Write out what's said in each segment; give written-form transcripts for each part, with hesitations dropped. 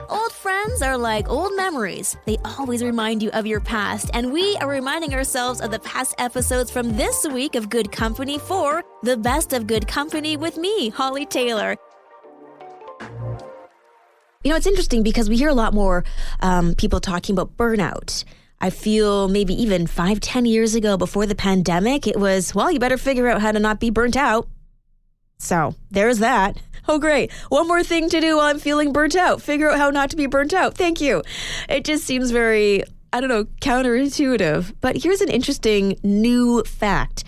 Old friends are like old memories. They always remind you of your past, and we are reminding ourselves of the past episodes from this week of Good Company for the Best of Good Company with me, Hollie Taylor. You know, it's interesting because we hear a lot more people talking about burnout. I feel maybe even 5-10 years ago before the pandemic, it was, well, you better figure out how to not be burnt out. So there's that. Oh, great. One more thing to do while I'm feeling burnt out. Figure out how not to be burnt out. Thank you. It just seems very, counterintuitive. But here's an interesting new fact.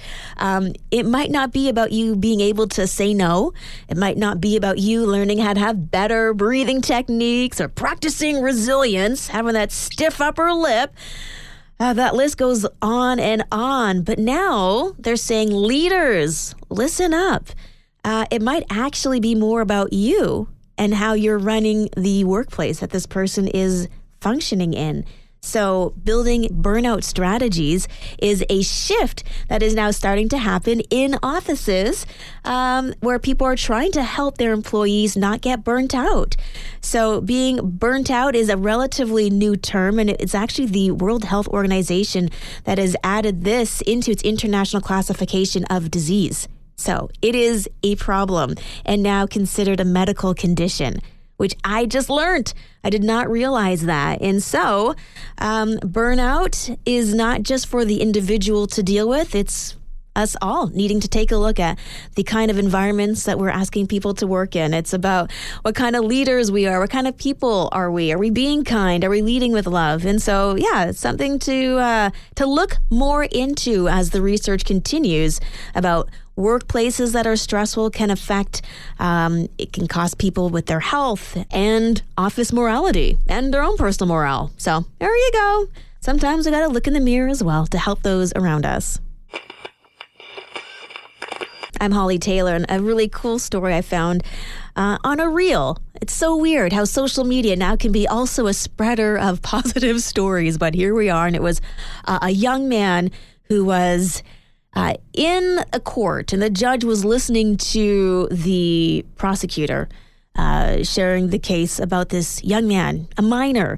It might not be about you being able to say no. It might not be about you learning how to have better breathing techniques or practicing resilience, having that stiff upper lip. That list goes on and on. But now they're saying, leaders, listen up. It might actually be more about you and how you're running the workplace that this person is functioning in. So building burnout strategies is a shift that is now starting to happen in offices where people are trying to help their employees not get burnt out. So being burnt out is a relatively new term, and it's actually the World Health Organization that has added this into its international classification of disease. So it is a problem and now considered a medical condition, which I just learned. I did not realize that. And so burnout is not just for the individual to deal with. It's us all needing to take a look at the kind of environments that we're asking people to work in. It's about what kind of leaders we are. What kind of people are we? Are we being kind? Are we leading with love? And so, yeah, it's something to look more into as the research continues about workplaces that are stressful can affect, it can cost people with their health and office morality and their own personal morale. So there you go. Sometimes we got to look in the mirror as well to help those around us. I'm Hollie Taylor, and a really cool story I found on a reel. It's so weird how social media now can be also a spreader of positive stories, but here we are, and it was a young man who was in a court, and the judge was listening to the prosecutor sharing the case about this young man, a minor,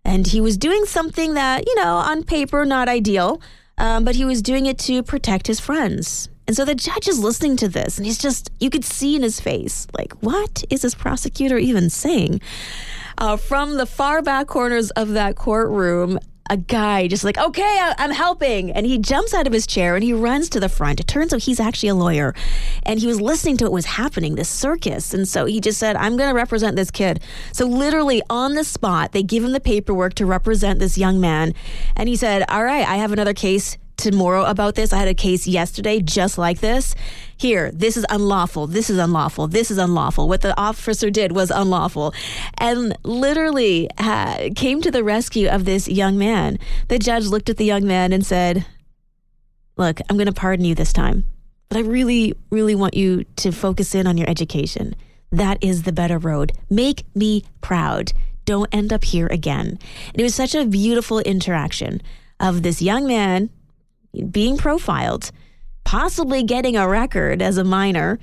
and he was doing something that, on paper, not ideal, but he was doing it to protect his friends. And so the judge is listening to this, and he's just, you could see in his face, like, what is this prosecutor even saying? From the far back corners of that courtroom, a guy just like, okay, I'm helping. And he jumps out of his chair and he runs to the front. It turns out he's actually a lawyer. And he was listening to what was happening, this circus. And so he just said, I'm going to represent this kid. So literally on the spot, they give him the paperwork to represent this young man. And he said, all right, I have another case tomorrow about this. I had a case yesterday just like this. Here, this is unlawful. This is unlawful. This is unlawful. What the officer did was unlawful. And literally came to the rescue of this young man. The judge looked at the young man and said, look, I'm going to pardon you this time, but I really, really want you to focus in on your education. That is the better road. Make me proud. Don't end up here again. And it was such a beautiful interaction of this young man being profiled, possibly getting a record as a minor,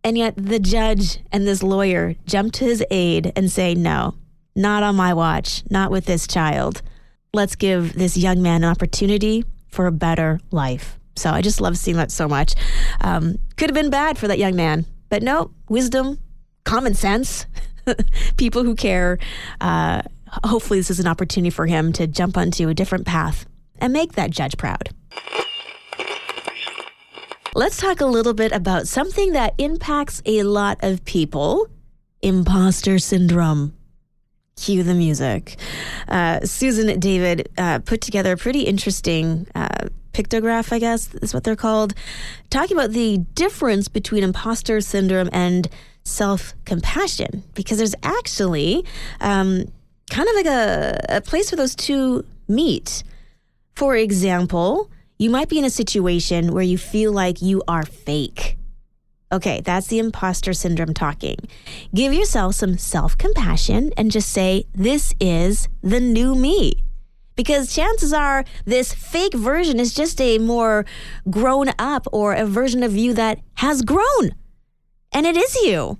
and yet the judge and this lawyer jump to his aid and say, no, not on my watch, not with this child. Let's give this young man an opportunity for a better life. So I just love seeing that so much. Could have been bad for that young man, but no, wisdom, common sense, people who care. Hopefully this is an opportunity for him to jump onto a different path and make that judge proud. Let's talk a little bit about something that impacts a lot of people, imposter syndrome. Cue the music. Susan David put together a pretty interesting pictograph, I guess is what they're called, talking about the difference between imposter syndrome and self-compassion, because there's actually kind of like a place where those two meet. For example, you might be in a situation where you feel like you are fake. Okay, that's the imposter syndrome talking. Give yourself some self-compassion and just say, this is the new me. Because chances are this fake version is just a more grown up or a version of you that has grown. And it is you.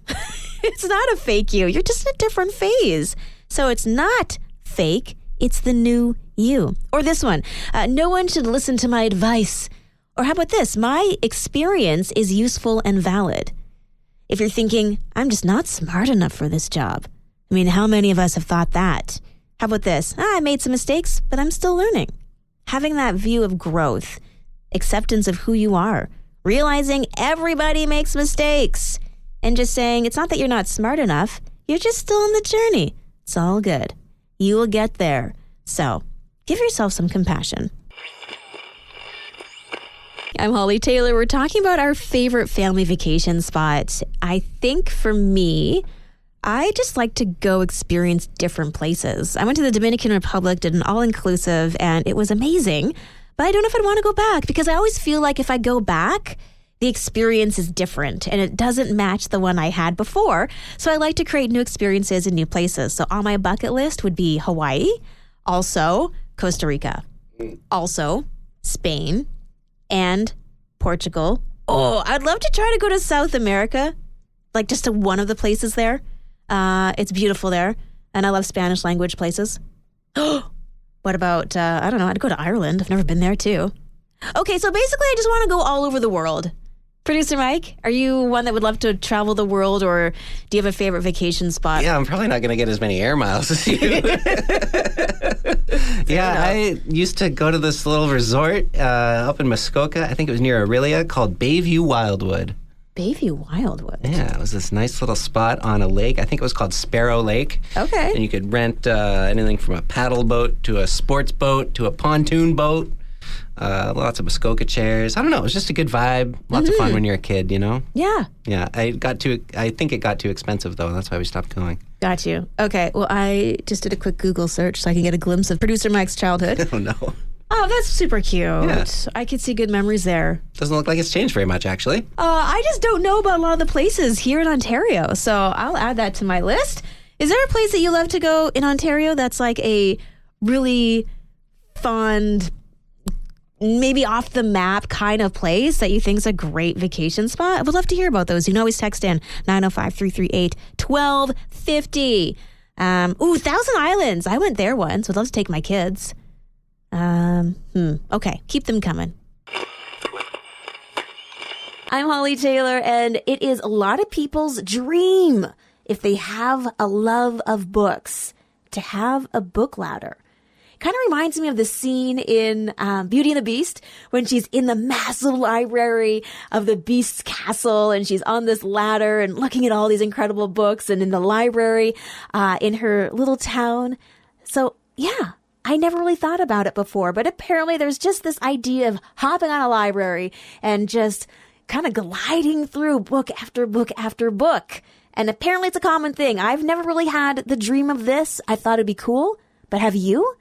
It's not a fake you. You're just in a different phase. So it's not fake. It's the new you. Or this one. No one should listen to my advice. Or how about this? My experience is useful and valid. If you're thinking, I'm just not smart enough for this job. I mean, how many of us have thought that? How about this? I made some mistakes, but I'm still learning. Having that view of growth, acceptance of who you are, realizing everybody makes mistakes, and just saying, it's not that you're not smart enough, you're just still on the journey. It's all good. You will get there. So, give yourself some compassion. I'm Hollie Taylor. We're talking about our favorite family vacation spot. I think for me, I just like to go experience different places. I went to the Dominican Republic, did an all-inclusive, and it was amazing. But I don't know if I'd want to go back because I always feel like if I go back, the experience is different and it doesn't match the one I had before. So I like to create new experiences in new places. So on my bucket list would be Hawaii, also Costa Rica, also Spain, and Portugal. Oh, I'd love to try to go to South America, like just to one of the places there. It's beautiful there, and I love Spanish language places. What about, I don't know, I'd go to Ireland. I've never been there too. Okay, so basically I just want to go all over the world. Producer Mike, are you one that would love to travel the world, or do you have a favorite vacation spot? Yeah, I'm probably not going to get as many air miles as you. Yeah, I used to go to this little resort up in Muskoka. I think it was near Aurelia, called Bayview Wildwood. Bayview Wildwood. Yeah, it was this nice little spot on a lake. I think it was called Sparrow Lake. Okay. And you could rent anything from a paddle boat to a sports boat to a pontoon boat. Lots of Muskoka chairs. I don't know. It was just a good vibe. Lots of fun when you're a kid, you know? Yeah. Yeah. I think it got too expensive, though. That's why we stopped going. Got you. Okay. Well, I just did a quick Google search so I can get a glimpse of Producer Mike's childhood. Oh, no. Oh, that's super cute. Yeah. I could see good memories there. Doesn't look like it's changed very much, actually. I just don't know about a lot of the places here in Ontario, so I'll add that to my list. Is there a place that you love to go in Ontario that's like a really fond, maybe off the map kind of place that you think is a great vacation spot? I would love to hear about those. You can always text in 905-338-1250. Thousand Islands. I went there once. Would love to take my kids. Okay, keep them coming. I'm Hollie Taylor, and it is a lot of people's dream, if they have a love of books, to have a book ladder. Kind of reminds me of the scene in Beauty and the Beast when she's in the massive library of the Beast's castle and she's on this ladder and looking at all these incredible books and in the library in her little town. So, yeah. I never really thought about it before, but apparently there's just this idea of hopping on a library and just kind of gliding through book after book after book. And apparently it's a common thing. I've never really had the dream of this. I thought it'd be cool, but have you?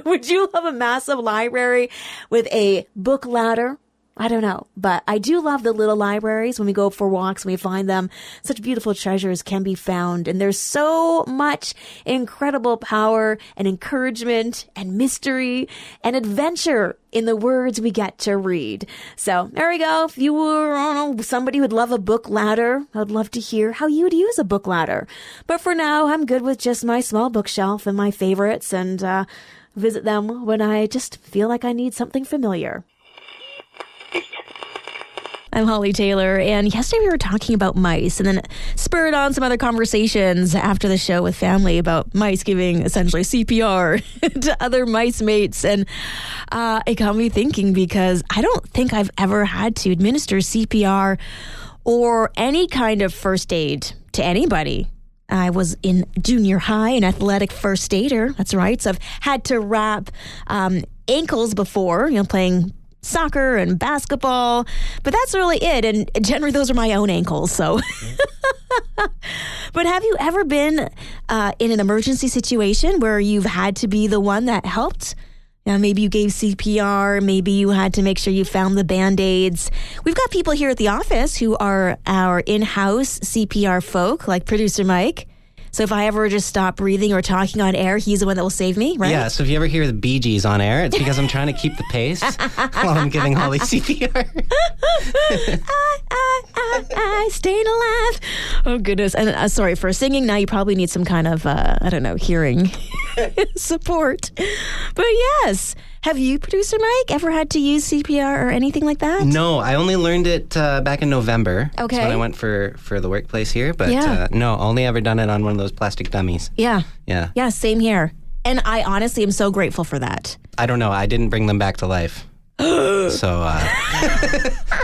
Would you love a massive library with a book ladder? I don't know, but I do love the little libraries. When we go for walks and we find them, such beautiful treasures can be found. And there's so much incredible power and encouragement and mystery and adventure in the words we get to read. So there we go. If you were somebody who would love a book ladder, I'd love to hear how you'd use a book ladder. But for now, I'm good with just my small bookshelf and my favorites, and visit them when I just feel like I need something familiar. I'm Hollie Taylor, and yesterday we were talking about mice and then spurred on some other conversations after the show with family about mice giving essentially CPR to other mice mates. And it got me thinking, because I don't think I've ever had to administer CPR or any kind of first aid to anybody. I was in junior high, an athletic first aider. That's right. So I've had to wrap ankles before, playing soccer and basketball, but that's really it. And generally those are my own ankles. So, but have you ever been in an emergency situation where you've had to be the one that helped? Maybe you gave CPR, maybe you had to make sure you found the Band-Aids. We've got people here at the office who are our in-house CPR folk, like Producer Mike. So if I ever just stop breathing or talking on air, he's the one that will save me, right? Yeah, so if you ever hear the Bee Gees on air, it's because I'm trying to keep the pace while I'm giving Hollie CPR. I staying alive. Oh, goodness. And sorry for singing. Now you probably need some kind of, hearing support. But yes. Have you, Producer Mike, ever had to use CPR or anything like that? No, I only learned it back in November. Okay. That's when I went for the workplace here. But Yeah. no, only ever done it on one of those plastic dummies. Yeah. Yeah. Yeah, same here. And I honestly am so grateful for that. I don't know. I didn't bring them back to life. So,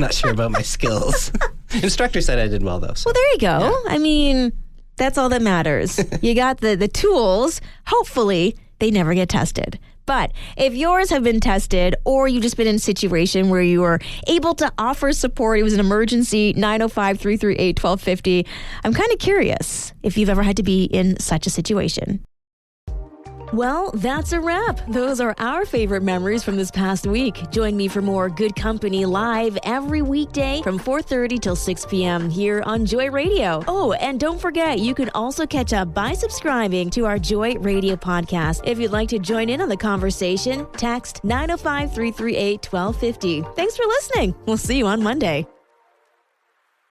not sure about my skills. Instructor said I did well, though. So. Well, there you go. Yeah. I mean, that's all that matters. You got the tools. Hopefully, they never get tested. But if yours have been tested or you've just been in a situation where you were able to offer support, it was an emergency, 905-338-1250, I'm kind of curious if you've ever had to be in such a situation. Well, that's a wrap. Those are our favorite memories from this past week. Join me for more Good Company live every weekday from 4:30 till 6 p.m. here on Joy Radio. Oh, and don't forget, you can also catch up by subscribing to our Joy Radio podcast. If you'd like to join in on the conversation, text 905-338-1250. Thanks for listening. We'll see you on Monday.